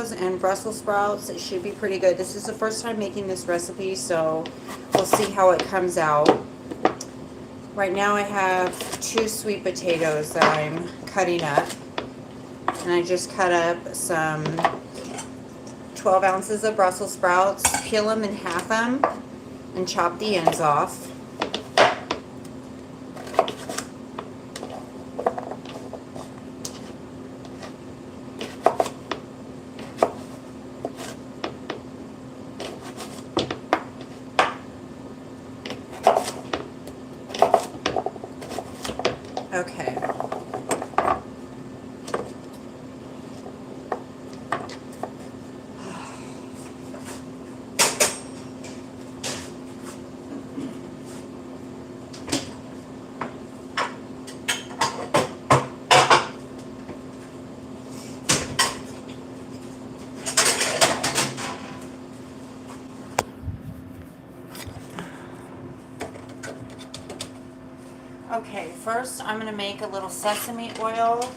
potatoes and Brussels sprouts. It should be pretty good. This is the first time making this recipe, so we'll see how it comes out. Right now I have 2 sweet potatoes that I'm cutting up. And I just cut up some 12 ounces of Brussels sprouts, peel them and half them, and chop the ends off. Okay. Okay, first I'm going to make a little sesame oil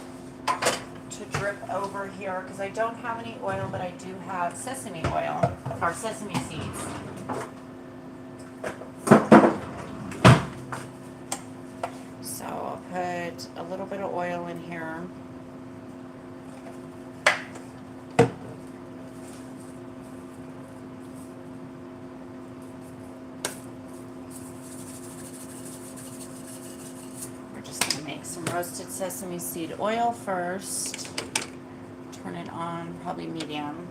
to drip over here because I don't have any oil, but I do have sesame oil, or sesame seeds. So I'll put a little bit of oil in here. Some roasted sesame seed oil first. Turn it on, probably medium.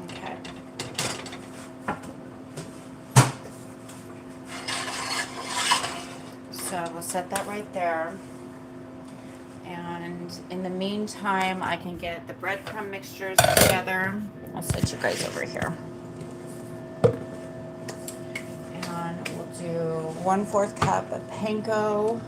Okay. So we'll set that right there. And in the meantime, I can get the breadcrumb mixtures together. I'll set you guys over here. And we'll do 1/4 cup of panko.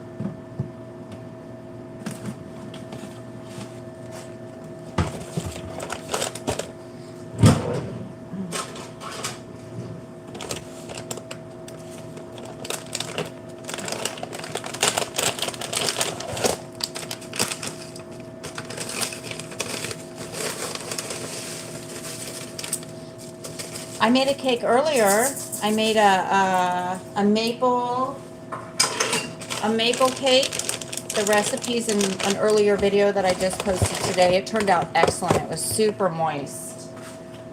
I made a cake earlier. I made a maple cake. The recipe's in an earlier video that I just posted today. It turned out excellent. It was super moist.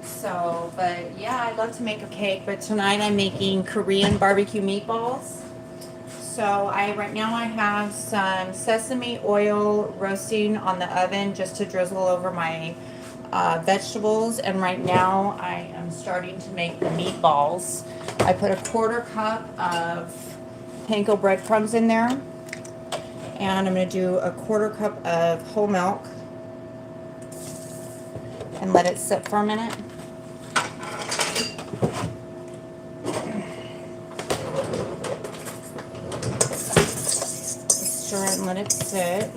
So, but yeah, I love to make a cake. But tonight I'm making Korean barbecue meatballs. So right now I have some sesame oil roasting on the oven just to drizzle over my vegetables, and right now I am starting to make the meatballs. I put a 1/4 cup of panko breadcrumbs in there, and I'm going to do a 1/4 cup of whole milk and let it sit for a minute. Stir it and let it sit.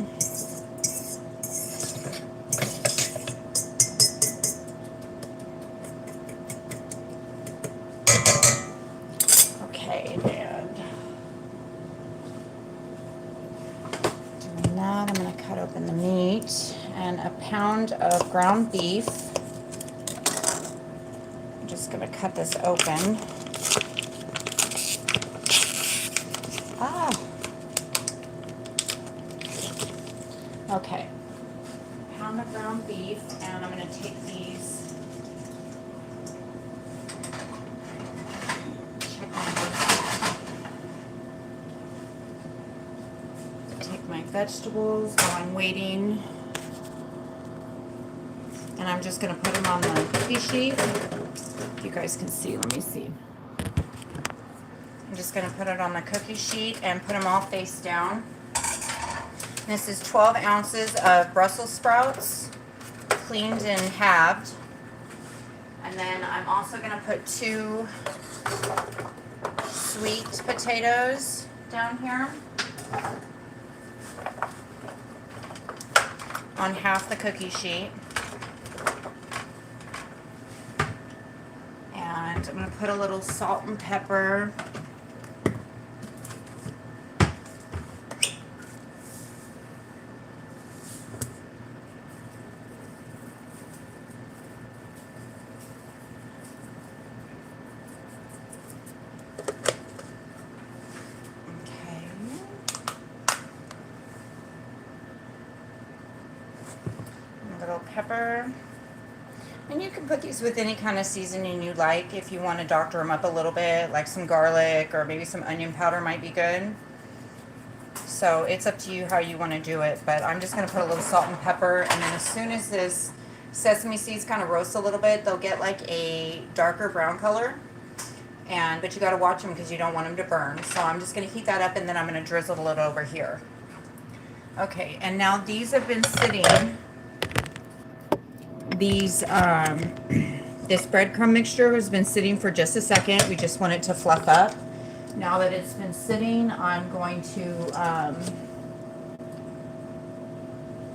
I'm going to cut open the meat and a pound of ground beef. I'm just going to cut this open. Okay. Pound of ground beef, and I'm going to take these. My vegetables while I'm waiting, and I'm just going to put them on the cookie sheet. If you guys can see, let me see. I'm just going to put it on the cookie sheet and put them all face down. This is 12 ounces of Brussels sprouts, cleaned and halved. And then I'm also going to put 2 sweet potatoes down here on half the cookie sheet. And I'm going to put a little salt and pepper. Pepper. And you can put these with any kind of seasoning you like. If you want to doctor them up a little bit, like some garlic or maybe some onion powder might be good. So it's up to you how you want to do it. But I'm just going to put a little salt and pepper. And then as soon as this sesame seeds kind of roast a little bit, they'll get like a darker brown color. But you got to watch them because you don't want them to burn. So I'm just going to heat that up, and then I'm going to drizzle it over here. Okay, and now these have been sitting. This breadcrumb mixture has been sitting for just a second. We just want it to fluff up. Now that it's been sitting, I'm going to,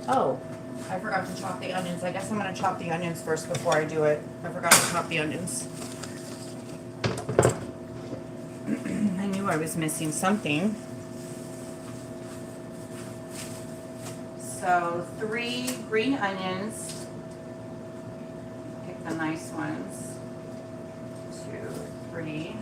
oh, I forgot to chop the onions. I guess I'm going to chop the onions first before I do it. I forgot to chop the onions. I knew I was missing something. So 3 green onions. Pick the nice ones. 2, 3.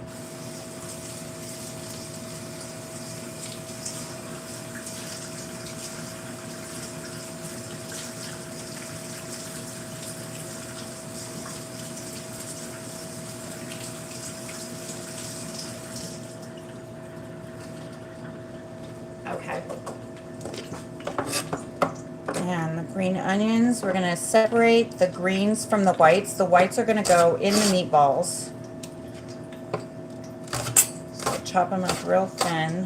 Okay. And the green onions, we're going to separate the greens from the whites. The whites are going to go in the meatballs. So chop them up real thin.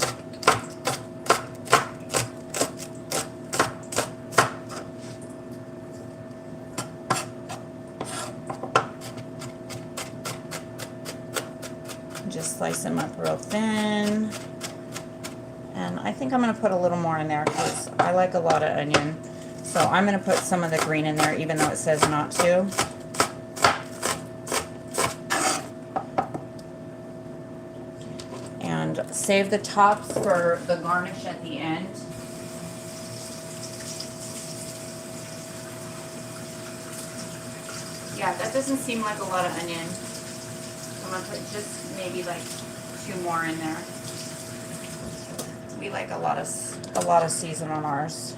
Just slice them up real thin. And I think I'm going to put a little more in there because I like a lot of onion. So I'm going to put some of the green in there even though it says not to. And save the tops for the garnish at the end. Yeah, that doesn't seem like a lot of onion. So I'm going to put just maybe like 2 more in there. We like a lot of season on ours.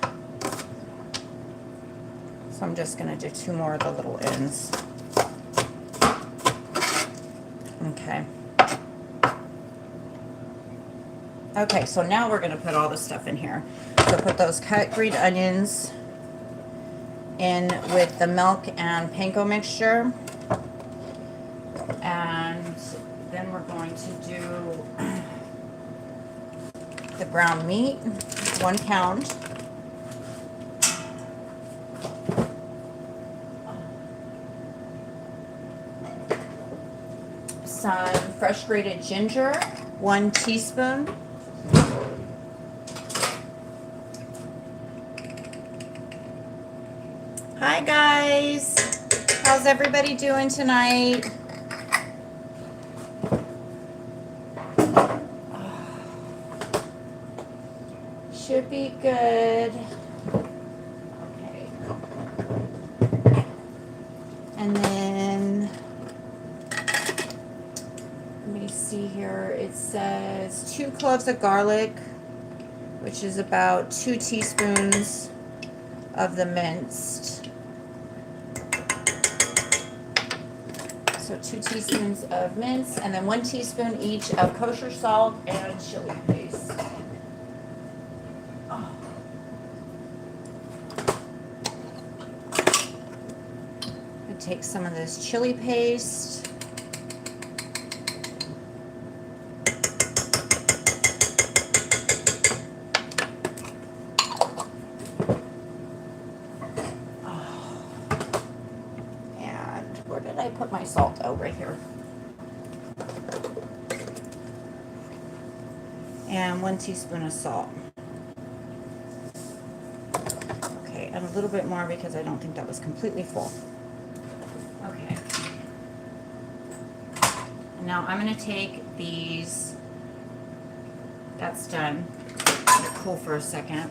So I'm just going to do 2 more of the little ends. Okay. Okay, so now we're going to put all the stuff in here. So put those cut green onions in with the milk and panko mixture. And then we're going to do the ground meat, 1 pound. Some fresh grated ginger, 1 teaspoon. Hi guys, how's everybody doing tonight? Should be good. Okay. And then, let me see here. It says 2 cloves of garlic, which is about 2 teaspoons of the minced. So 2 teaspoons of mince, and then 1 teaspoon each of kosher salt and chili paste. Take some of this chili paste. And where did I put my salt? Oh, right here. And 1 teaspoon of salt. Okay, and a little bit more because I don't think that was completely full. Okay. Now I'm going to take these, that's done. Let it cool for a second.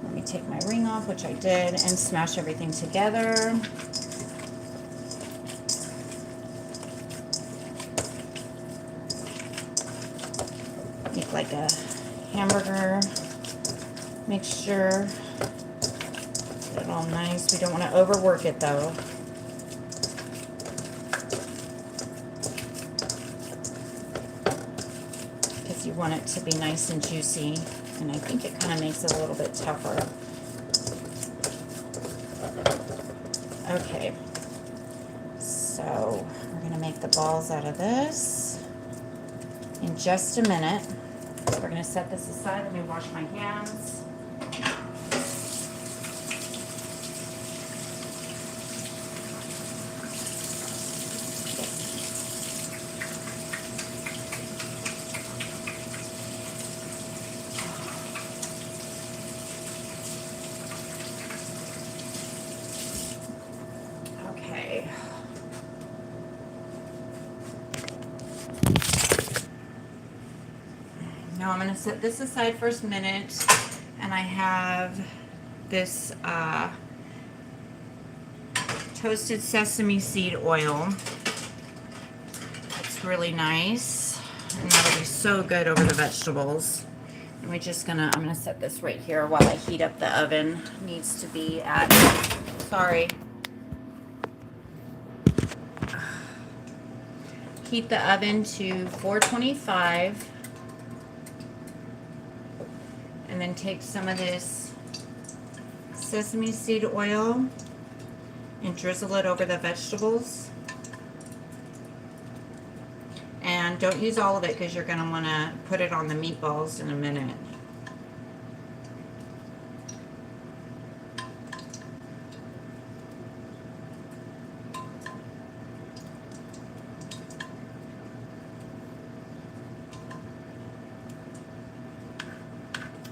Let me take my ring off, which I did, and smash everything together. Make like a hamburger mixture. Get it all nice. We don't want to overwork it though. Because you want it to be nice and juicy. And I think it kind of makes it a little bit tougher. Okay. So we're going to make the balls out of this in just a minute. So we're going to set this aside. Let me wash my hands. Okay. Now I'm going to set this aside for a minute, and I have this toasted sesame seed oil. It's really nice, and that'll be so good over the vegetables. And we're just gonna, I'm gonna set this right here while I heat up the oven. It needs to be at, sorry. Heat the oven to 425. And then take some of this sesame seed oil and drizzle it over the vegetables. And don't use all of it because you're going to want to put it on the meatballs in a minute.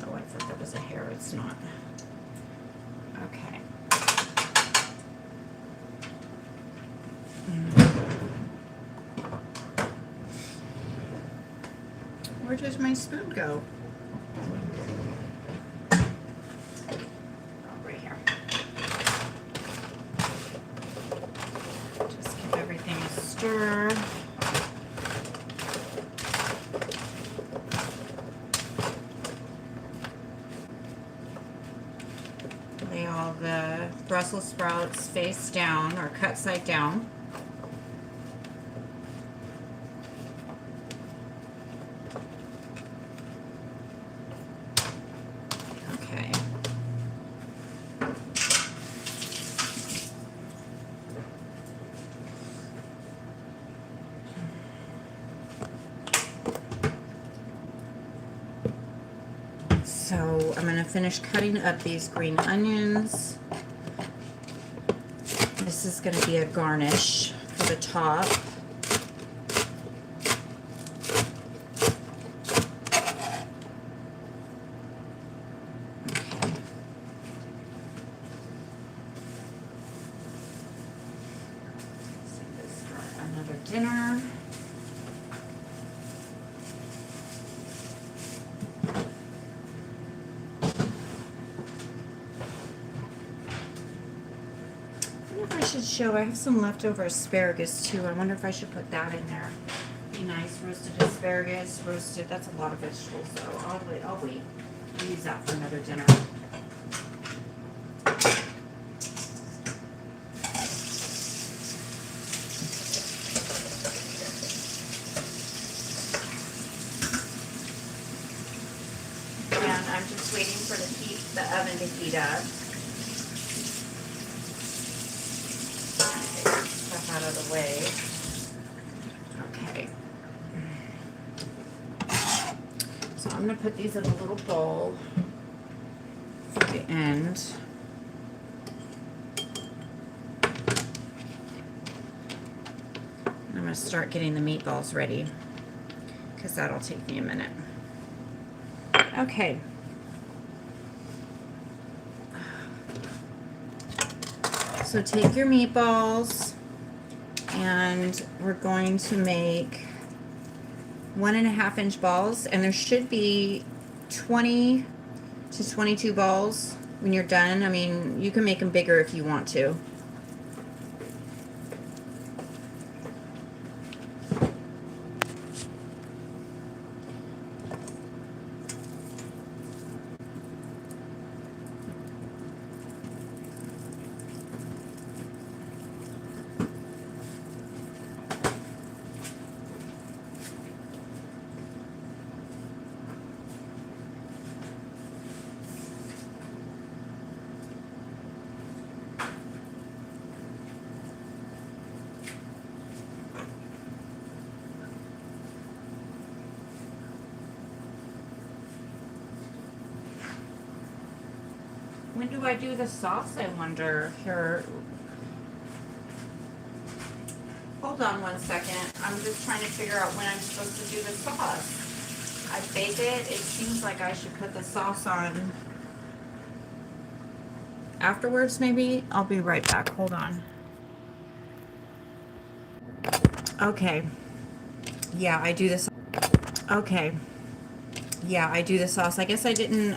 Oh, I thought that was a hair. It's not. Okay. Where does my spoon go? Oh, right here. Just give everything a stir. Lay all the Brussels sprouts face down or cut side down. Okay. So I'm going to finish cutting up these green onions. This is going to be a garnish for the top. Okay. Save this for another dinner. I should show, I have some leftover asparagus too. I wonder if I should put that in there. Be nice, roasted asparagus, roasted, that's a lot of vegetables, so I'll wait. I'll use that for another dinner. And I'm just waiting for the oven to heat up. Out of the way. Okay. So I'm going to put these in a little bowl for the end. I'm going to start getting the meatballs ready because that'll take me a minute. Okay. So take your meatballs and we're going to make 1.5-inch balls, and there should be 20 to 22 balls when you're done. I mean, you can make them bigger if you want to. When do I do the sauce, I wonder? Here. Hold on one second. I'm just trying to figure out when I'm supposed to do the sauce. I bake it. It seems like I should put the sauce on afterwards, maybe. I'll be right back. Hold on. Okay. Yeah, I do this. Okay. Yeah, I do the sauce. I guess I didn't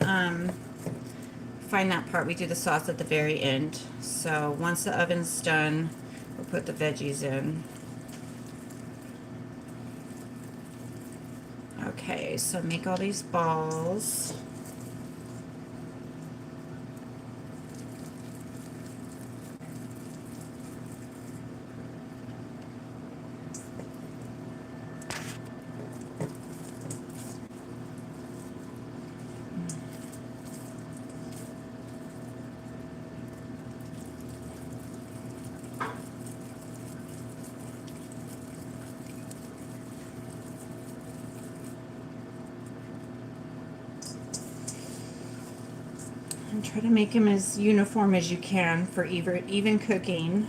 find that part. We do the sauce at the very end. So once the oven's done, we'll put the veggies in. Okay, so make all these balls. And try to make them as uniform as you can for even cooking.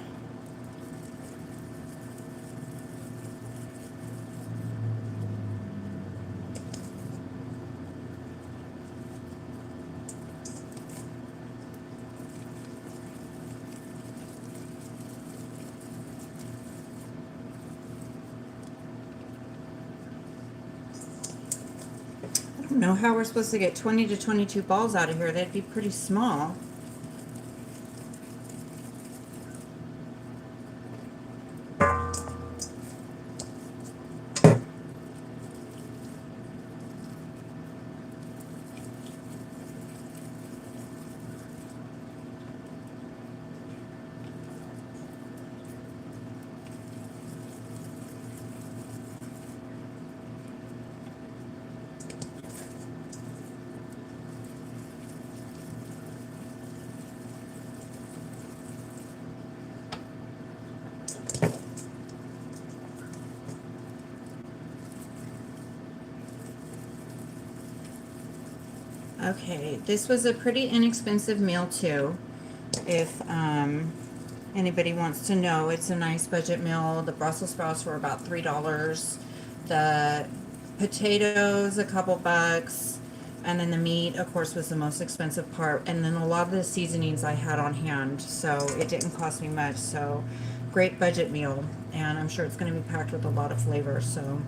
I don't know how we're supposed to get 20 to 22 balls out of here. They'd be pretty small. Okay, this was a pretty inexpensive meal too. If anybody wants to know, it's a nice budget meal. The Brussels sprouts were about $3. The potatoes, a couple bucks. And then the meat, of course, was the most expensive part. And then a lot of the seasonings I had on hand, so it didn't cost me much. So great budget meal. And I'm sure it's going to be packed with a lot of flavor, so...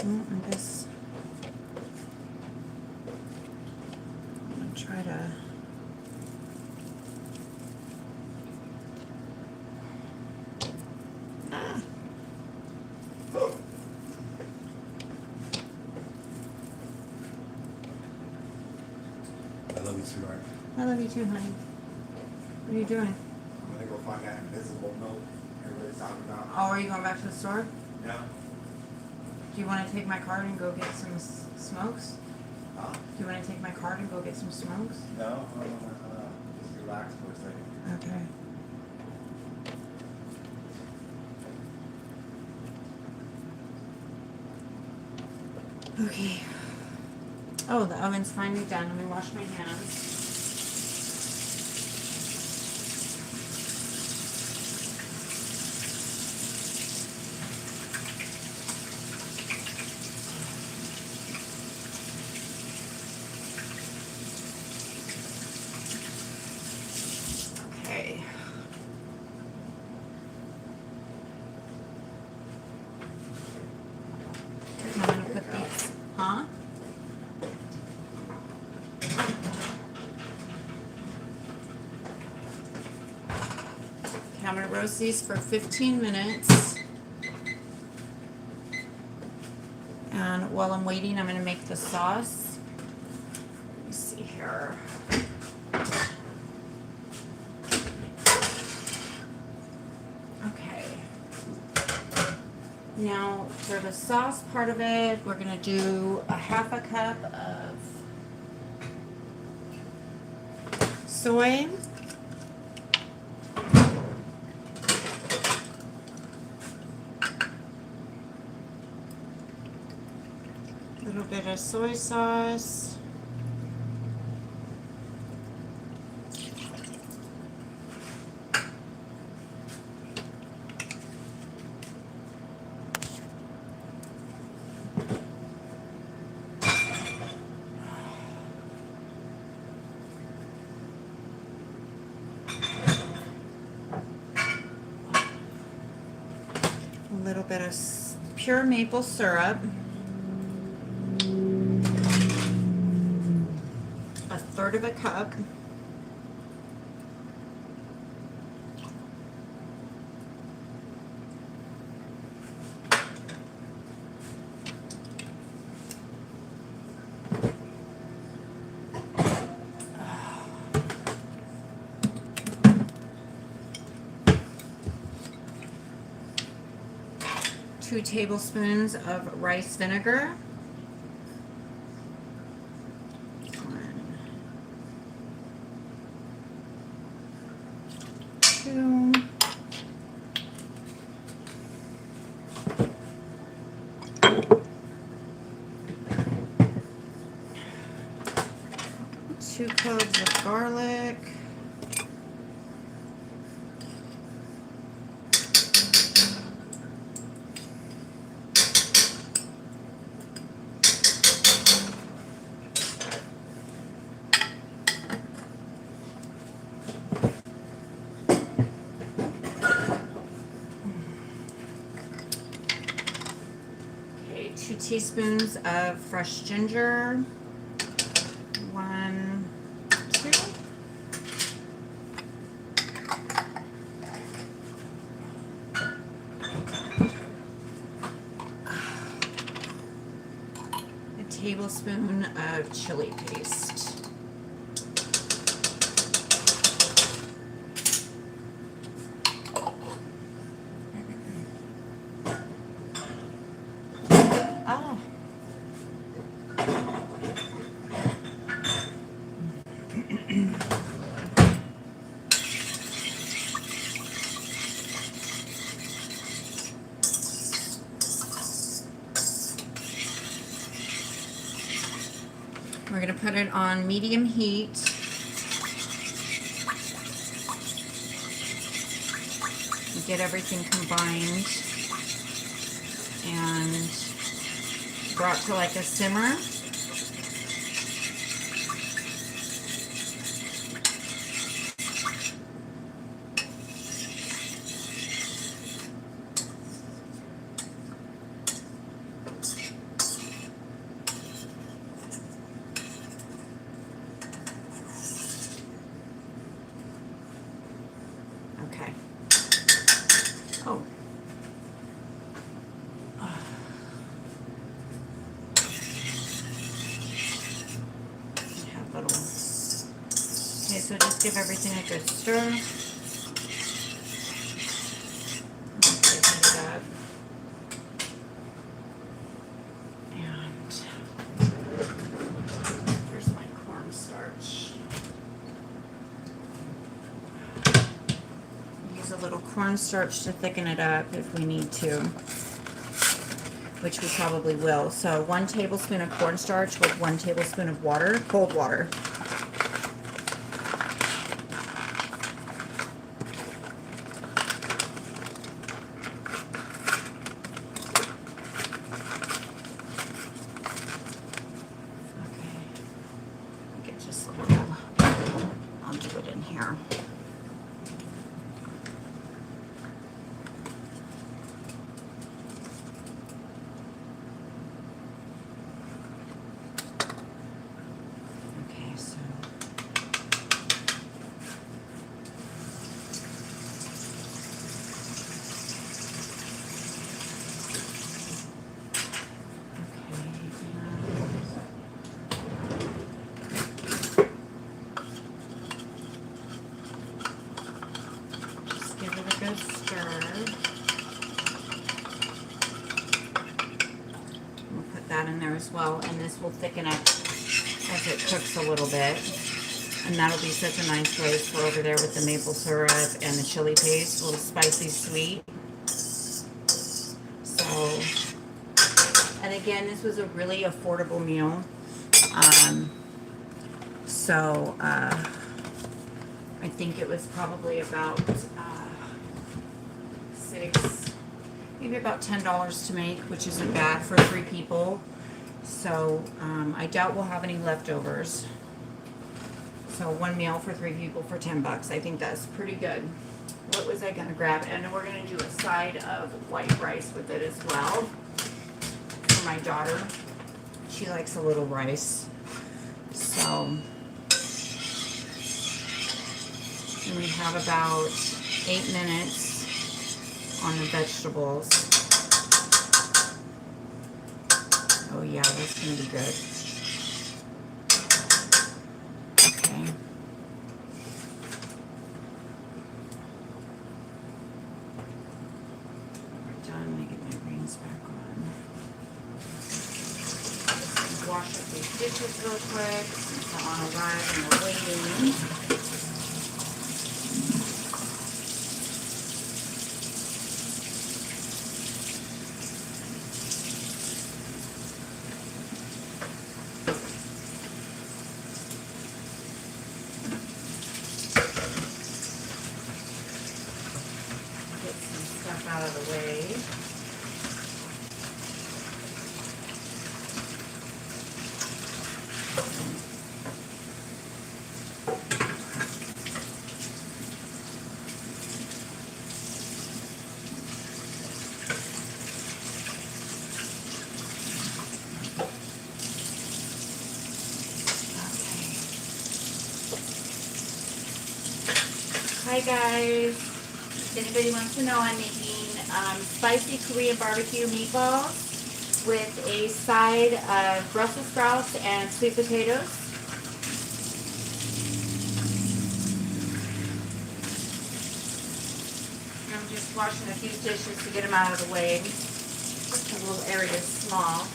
Well, I guess I'm gonna try to... I love you, sweetheart. I love you too, honey. What are you doing? I'm gonna go find that invisible note everybody's talking about. Oh, are you going back to the store? Yeah. Do you want to take my card and go get some smokes? Huh? Do you want to take my card and go get some smokes? No, just relax for a second. Okay. Okay. Oh, the oven's finally done. Let me wash my hands. Okay. I'm gonna put these, huh? Okay, I'm gonna roast these for 15 minutes. And while I'm waiting, I'm gonna make the sauce. Let me see here. Okay. Now, for the sauce part of it, we're gonna do a half a cup of soy. A little bit of soy sauce. A little bit of pure maple syrup. A third of a cup. Two tablespoons of rice vinegar. One, two. 2 cloves of garlic. Okay, 2 teaspoons of fresh ginger. 1, 2. A tablespoon of chili paste. Ah. We're going to put it on medium heat. Get everything combined and brought to like a simmer. Okay. Oh. Have little. Okay, so just give everything a good stir. Okay, heat it up. little cornstarch to thicken it up if we need to, which we probably will. So 1 tablespoon of cornstarch with 1 tablespoon of water, cold water. I'll do it in here. Okay, so give it a good stir. We'll put that in there as well, and this will thicken up as it cooks a little bit. And that'll be such a nice place for over there with the maple syrup and the chili paste, a little spicy sweet. So, and again, this was a really affordable meal. I think it was probably about maybe about $10 to make, which isn't bad for 3 people. So I doubt we'll have any leftovers. So 1 meal for 3 people for $10. I think that's pretty good. What was I gonna grab? And we're gonna do a side of white rice with it as well for my daughter. She likes a little rice. So, and we have about 8 minutes on the vegetables. Oh yeah, that's gonna be good. Okay. We're done. Let me get my greens back on. Wash up these dishes real quick since I'm on a ride and we're waiting. Get some stuff out of the way. Hi guys, if anybody wants to know, I'm making spicy Korean barbecue meatballs with a side of Brussels sprouts and sweet potatoes. I'm just washing a few dishes to get them out of the way. The little area is small.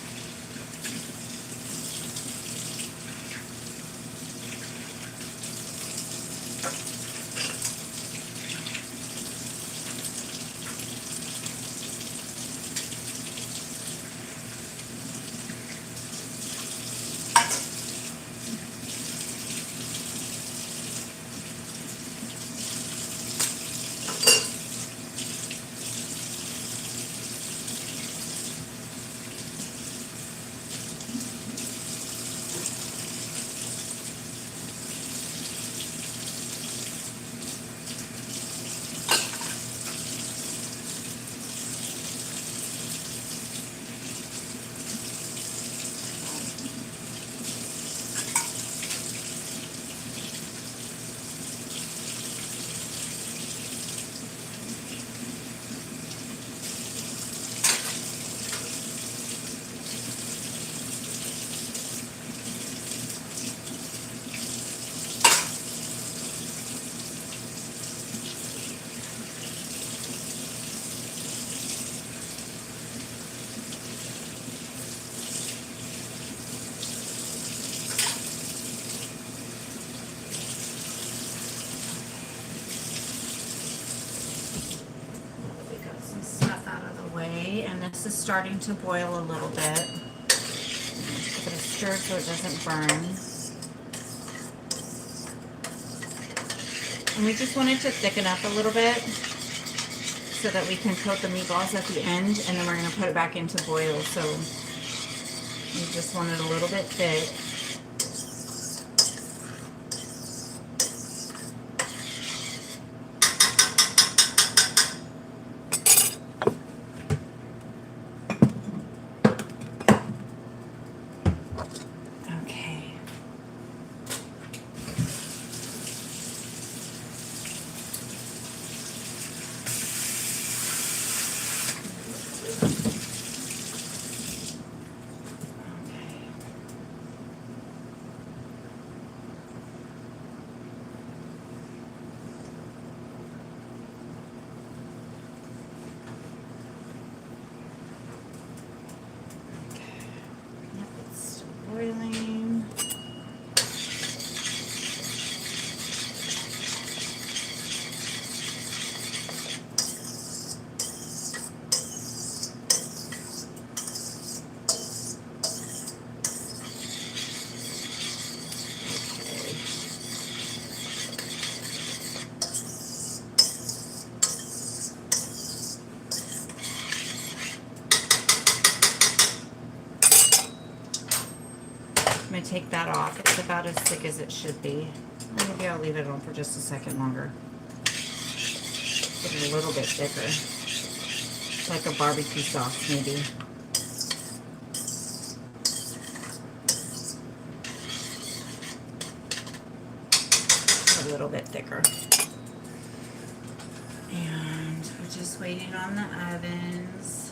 Okay, and this is starting to boil a little bit. Give it a stir so it doesn't burn. And we just want it to thicken up a little bit so that we can coat the meatballs at the end, and then we're going to put it back into boil. So we just want it a little bit thick. Okay. It's still boiling. I'm going to take that off. It's about as thick as it should be. Maybe I'll leave it on for just a second longer. Get it a little bit thicker. Like a barbecue sauce, maybe. A little bit thicker. And we're just waiting on the ovens.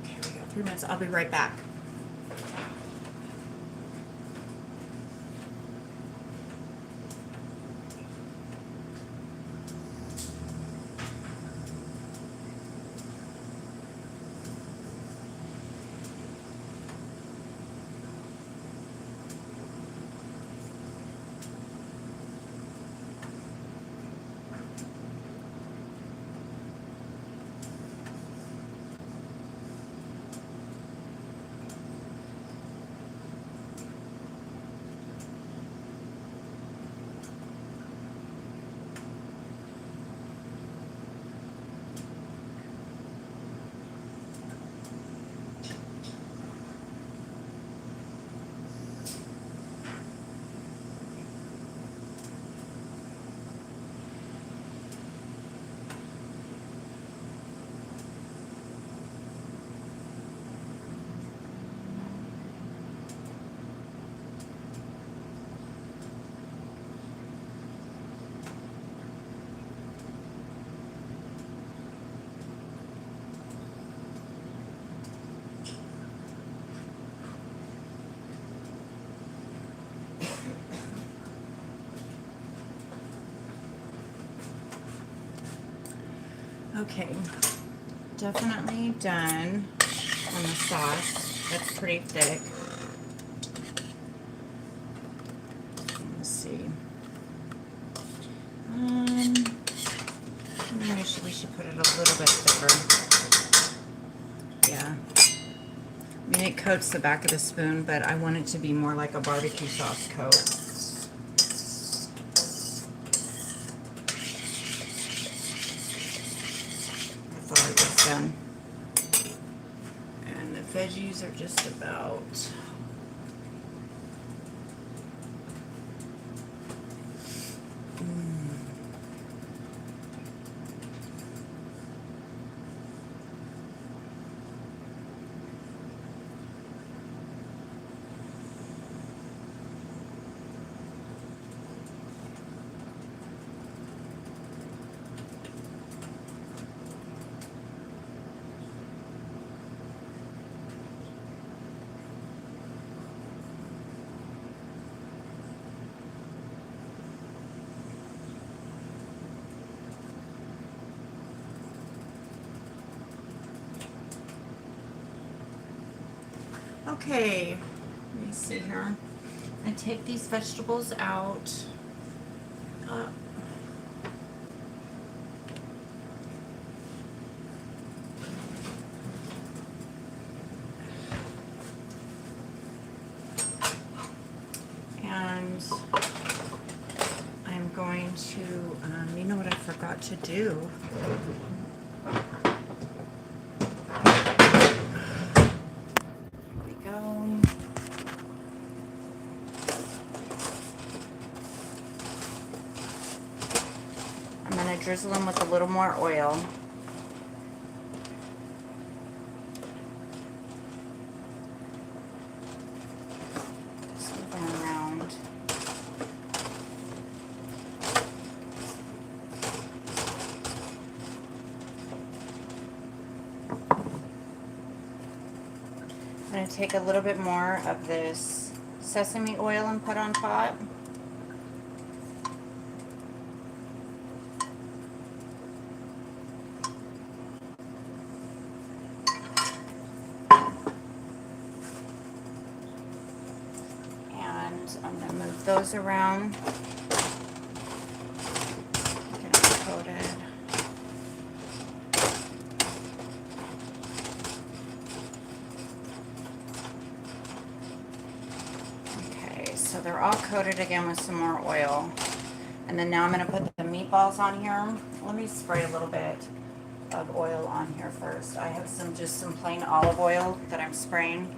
Okay, we got 3 minutes. I'll be right back. Okay, definitely done on the sauce. That's pretty thick. Let's see. Maybe we should put it a little bit thicker. Yeah. I mean, it coats the back of the spoon, but I want it to be more like a barbecue sauce coat. Done. And the veggies are just about Okay, let me see here. I take these vegetables out. Uh, and I'm going to, you know what I forgot to do? Here we go. I'm going to drizzle them with a little more oil. Just move them around. I'm going to take a little bit more of this sesame oil and put on top. And I'm going to move those around. Get it coated. Okay, so they're all coated again with some more oil. And then now I'm going to put the meatballs on here. Let me spray a little bit of oil on here first. I have just some plain olive oil that I'm spraying.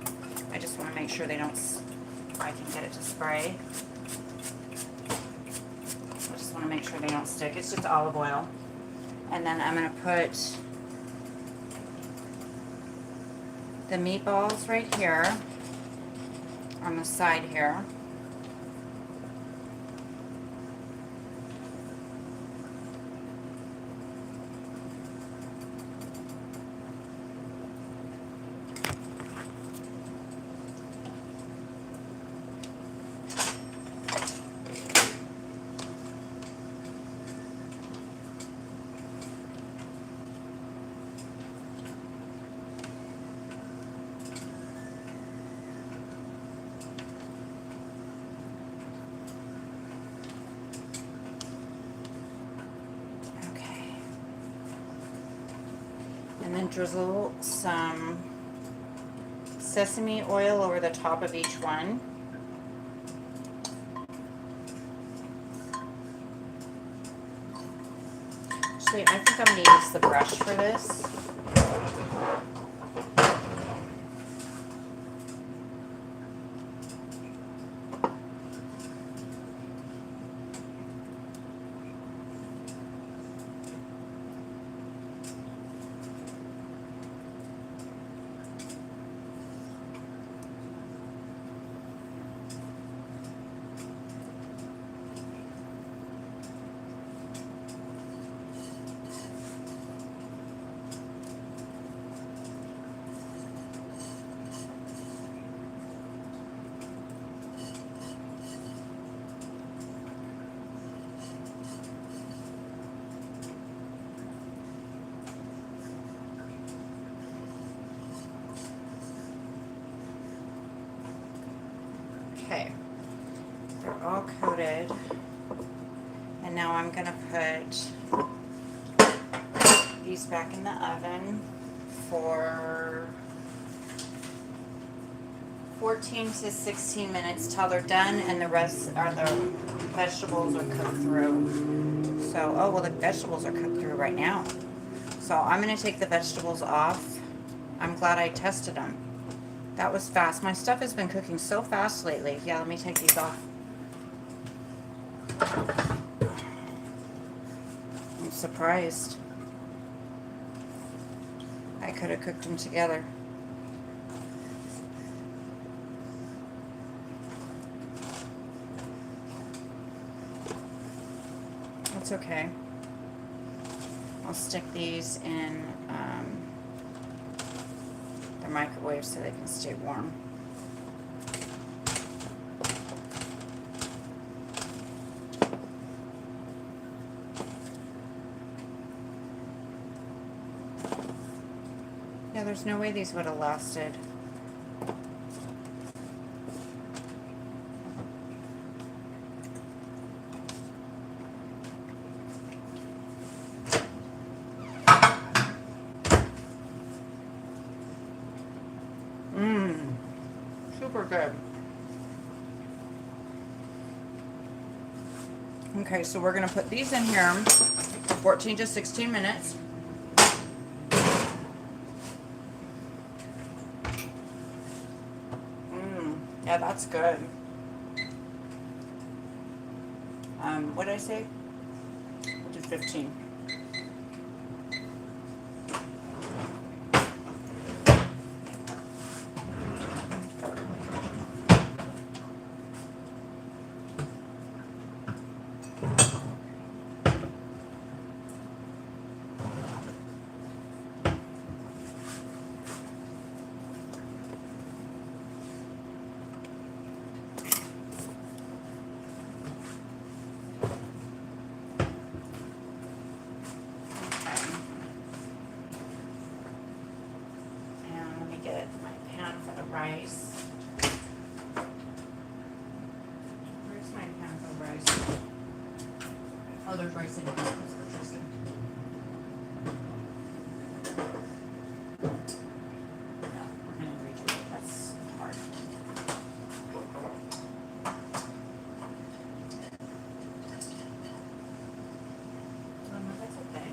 I just want to make sure they don't, I can get it to spray. I just want to make sure they don't stick. It's just olive oil. And then I'm going to put the meatballs right here on the side here. And then drizzle some sesame oil over the top of each one. Actually, I think I'm going to use the brush for this. Okay, they're all coated, and now I'm going to put these back in the oven for 14 to 16 minutes till they're done and the rest are the vegetables are cooked through. So, oh well, the vegetables are cooked through right now. So I'm going to take the vegetables off. I'm glad I tested them. That was fast. My stuff has been cooking so fast lately. Yeah, let me take these off. I'm surprised. I could have cooked them together. That's okay. I'll stick these in the microwave so they can stay warm. Yeah, there's no way these would have lasted super good. Okay, so we're gonna put these in here for 14 to 16 minutes. Yeah, that's good. What did I say? We'll do 15. Get my pan for the rice. Where's my pan for rice? Oh, there's rice in here. That's interesting. No, we're gonna reach it. That's hard. No, that's okay.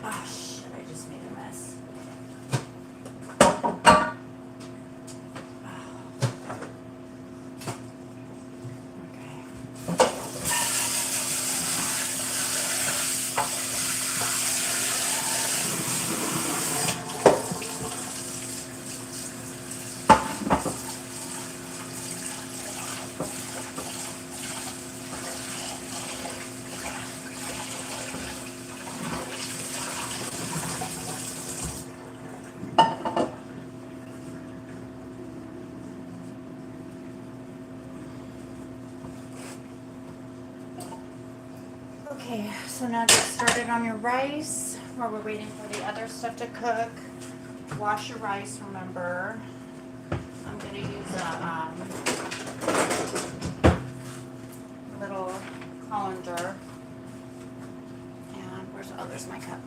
Oh shit, I just made a mess. Okay, so now get started on your rice while we're waiting for the other stuff to cook. Wash your rice, remember. I'm gonna use a little colander. And where's, oh, there's my cup.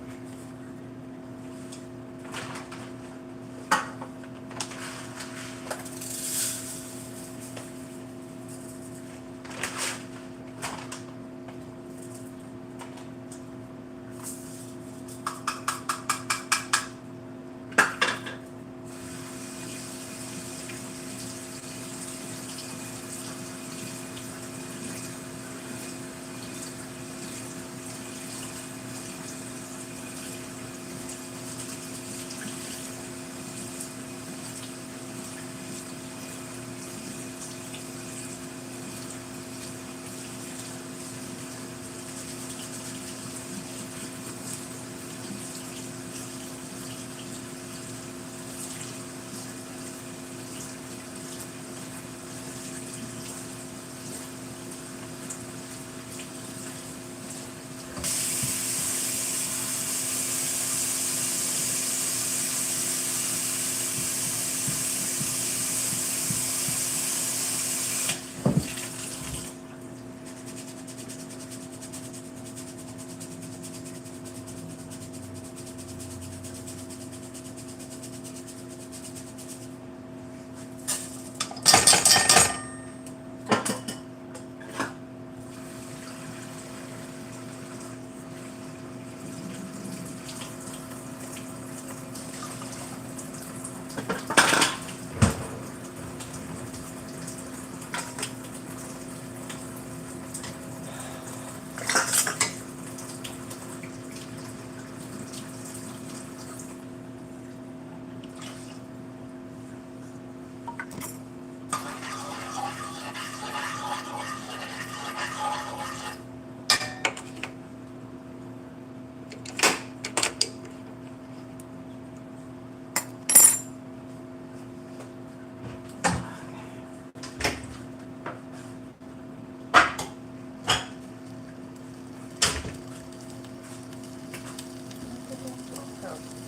So